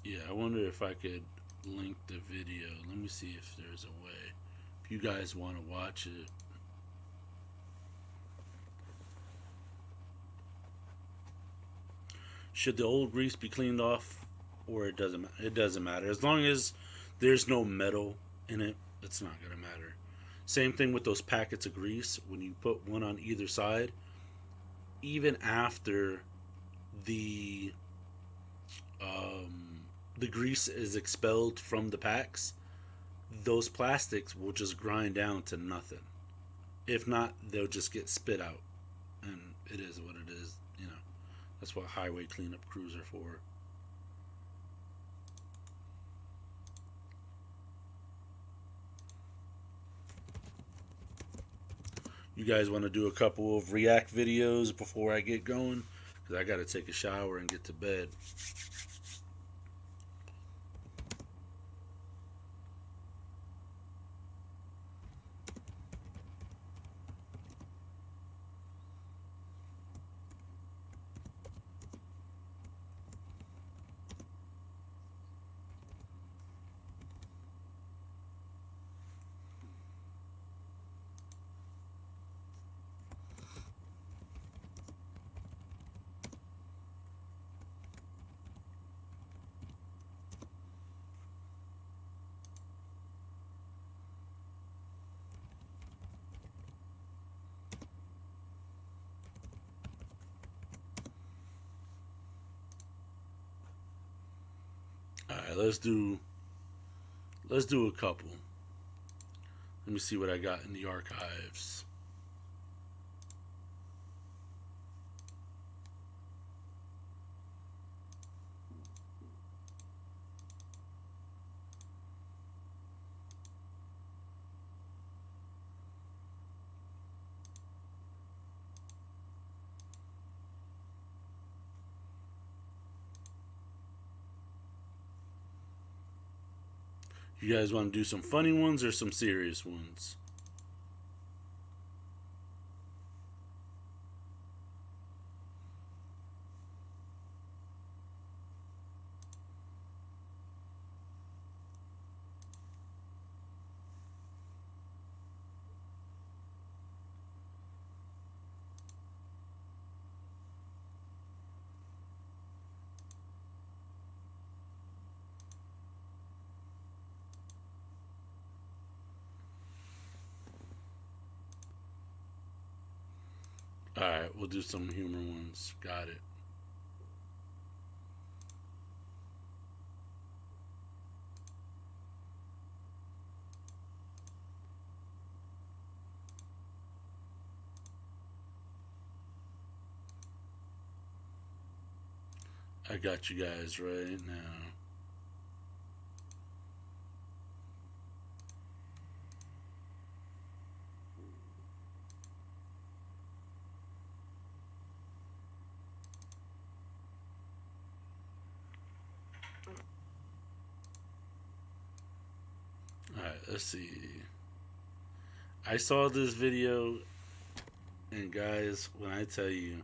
Yeah, I wonder if I could link the video. Let me see if there's a way. If you guys want to watch it. Should the old grease be cleaned off, or it doesn't matter. As long as there's no metal in it, it's not gonna matter. Same thing with those packets of grease. When you put one on either side, even after the the grease is expelled from the packs, those plastics will just grind down to nothing. If not, they'll just get spit out, and it is what it is. You know, that's what highway cleanup crews are for. You guys want to do a couple of react videos before I get going? Because I got to take a shower and get to bed. All right, let's do a couple. Let me see what I got in the archives. You guys want to do some funny ones or some serious ones? Alright, we'll do some humor ones. Got it. I got you guys right now. Alright, let's see. I saw this video, and guys, when I tell you,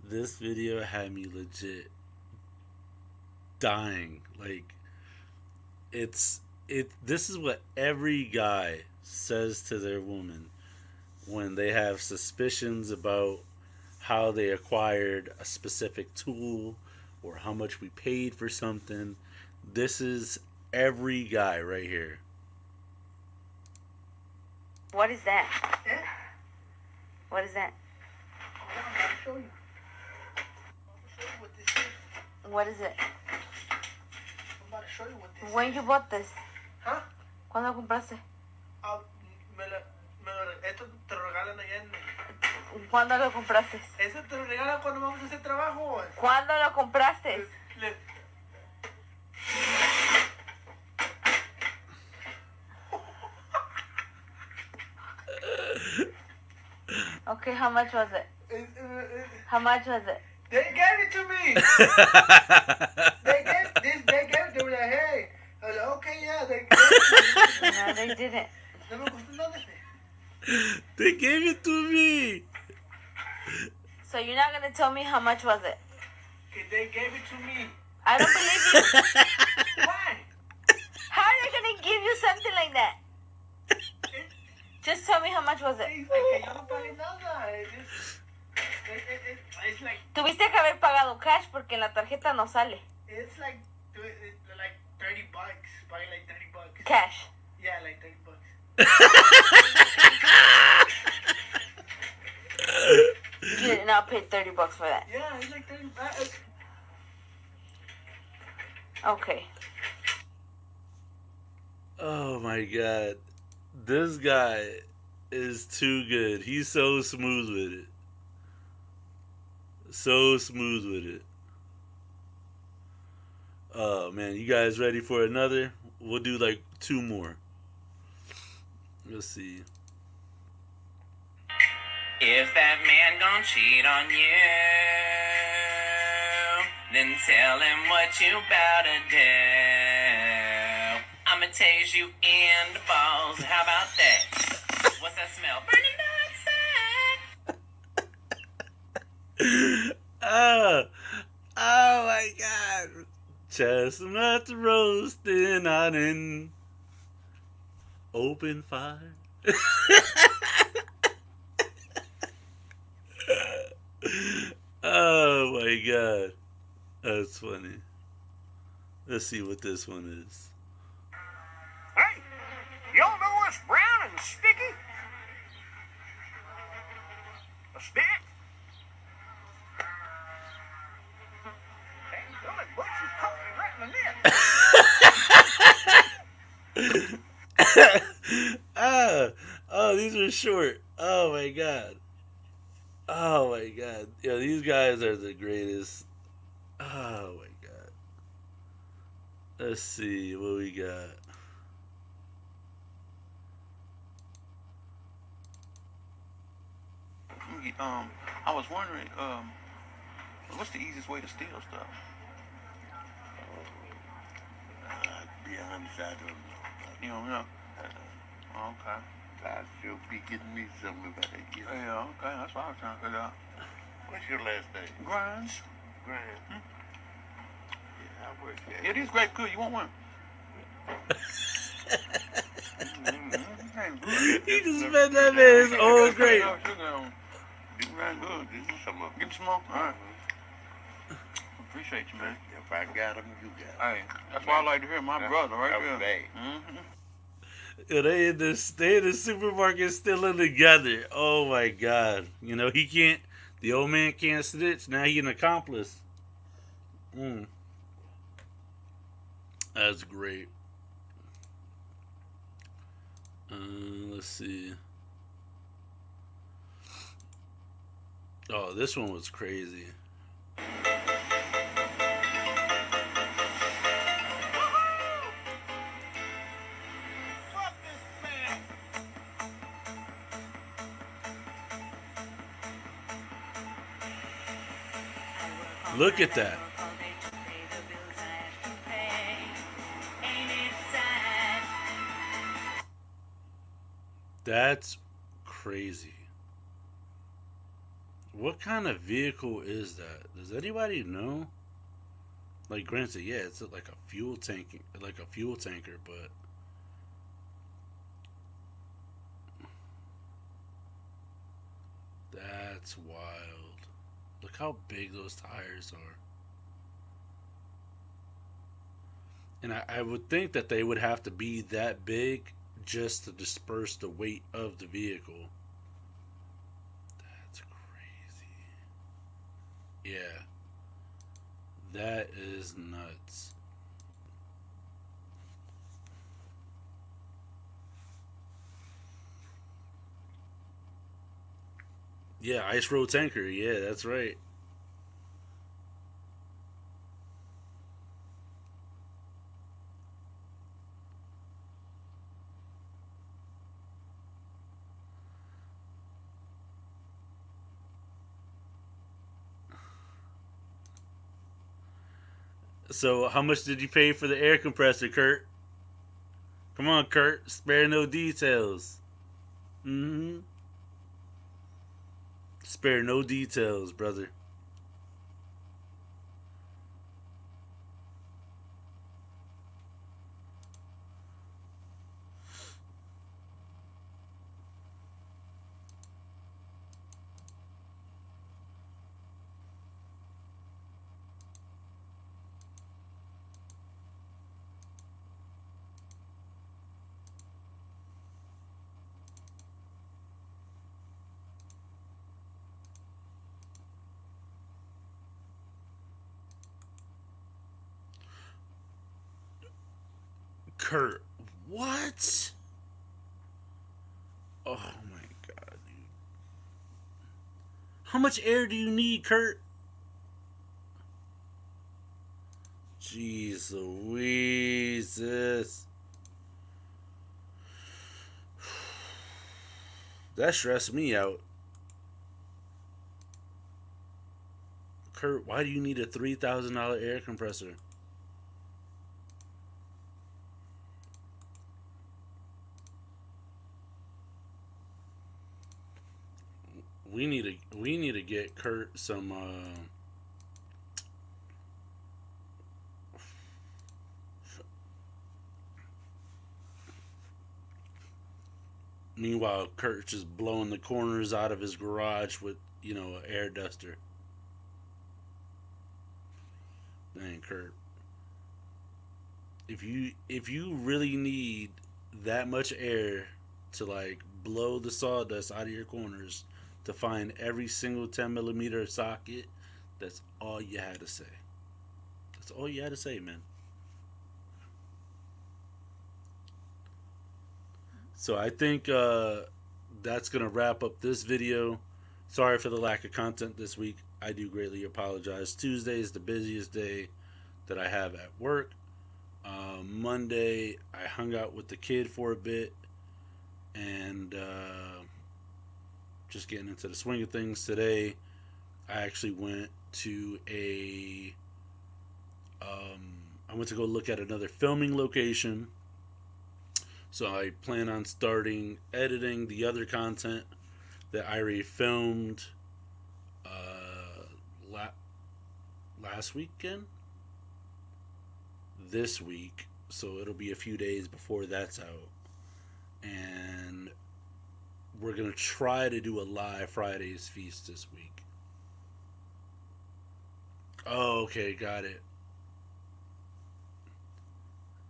this video had me legit dying. Like, this is what every guy says to their woman when they have suspicions about how they acquired a specific tool or how much we paid for something. This is every guy right here. What is that? Yeah. What is that? I'm about to show you. I'm about to show you what this is. What is it? I'm about to show you what this When is. you bought this? Huh? ¿Cuándo lo compraste? Ah, esto te lo regalan allá en... ¿Cuándo lo compraste? Eso te lo regalan cuando vamos a hacer trabajo. ¿Cuándo lo compraste? Le- Okay, how much was it? How much was it? They gave it to me. They gave it to me. Like, hey. I was like, okay, yeah, they gave it to me. No, they didn't. No me costó nada. They gave it to me. So you're not gonna tell me how much was it? Que they gave it to me. I don't believe you. Why? How are they gonna give you something like that? Just tell me how much was it. It's like que yo no pagué nada. It's like Tuviste que haber pagado cash porque en la tarjeta no sale. it's like $30. Probably like $30. Cash. Yeah, like $30. You did not pay $30 for that. Yeah, it's like $30. Okay. Oh my god. This guy is too good. He's so smooth with it. So smooth with it. Oh man, you guys ready for another? We'll do like 2 more. Let's see. If that man gon' cheat on you, then tell him what you bout to do. I'ma tase you in the balls. How about that? What's that smell? Burning outside. Oh my god. Chestnuts roasting on an open fire. Oh my god. That's funny. Let's see what this one is. Hey, y'all know what's brown and sticky? A stick? Hey, don't it bust you caught me right in the neck. Oh, these are short. Oh my god. Oh my god. Yo, these guys are the greatest. Oh my god. Let's see what we got. I was wondering, what's the easiest way to steal stuff? To be honest, I don't know. You don't know? Oh, okay. I should be getting me something if I didn't get it. Yeah, okay. That's what I was trying to figure out. What's your last name? Grinds. Grant. Hmm? Yeah, I work there. Yeah, these grape good. You want one? He just spent that man's old grape. These right good. This is some of Get some more. All right. Appreciate you, man. If I got them, you got them. Hey, that's why I like to hear my brother right there. Okay. Mm-hmm. Yeah, they in the supermarket stealing together. Oh my god. You know, he can't, the old man can't snitch. Now he an accomplice. That's great. Let's see. Oh, this one was crazy. Look at that. That's crazy. What kind of vehicle is that? Does anybody know? Like, granted, yeah, it's like a fuel tank, like a fuel tanker, but that's wild. Look how big those tires are. And I would think that they would have to be that big just to disperse the weight of the vehicle. That's crazy. Yeah. That is nuts. Yeah, ice road tanker. Yeah, that's right. So, how much did you pay for the air compressor, Kurt? Come on, Kurt. Spare no details. Mm-hmm. Spare no details, brother. Kurt, what? Oh my god, dude. How much air do you need, Kurt? Jeez Louise. That stressed me out. Kurt, why do you need a $3,000 air compressor? We need to get Kurt some meanwhile Kurt's just blowing the corners out of his garage with, an air duster. Dang, Kurt. If you really need that much air to like blow the sawdust out of your corners to find every single 10mm socket, that's all you had to say. That's all you had to say, man. So I think that's going to wrap up this video. Sorry for the lack of content this week. I do greatly apologize. Tuesday is the busiest day that I have at work. Monday, I hung out with the kid for a bit. And just getting into the swing of things. Today, I actually went to I went to go look at another filming location. So I plan on starting editing the other content that I already filmed last weekend. This week. So it'll be a few days before that's out. And we're going to try to do a live Fridays feast this week. Oh, okay, got it.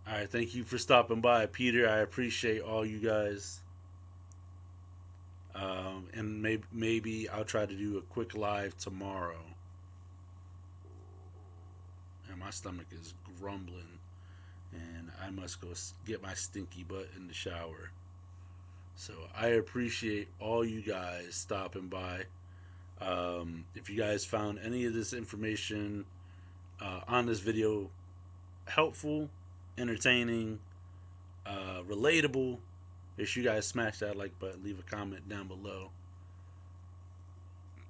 Alright, thank you for stopping by, Peter. I appreciate all you guys. And maybe I'll try to do a quick live tomorrow. And my stomach is grumbling. And I must go get my stinky butt in the shower. So I appreciate all you guys stopping by. If you guys found any of this information on this video helpful, entertaining, relatable, make sure you guys smash that like button, leave a comment down below.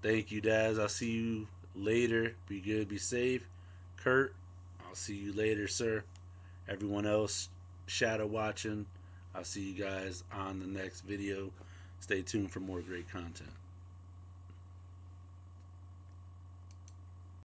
Thank you, Daz. I'll see you later. Be good, be safe. Kurt, I'll see you later, sir. Everyone else, shadow watching, I'll see you guys on the next video. Stay tuned for more great content.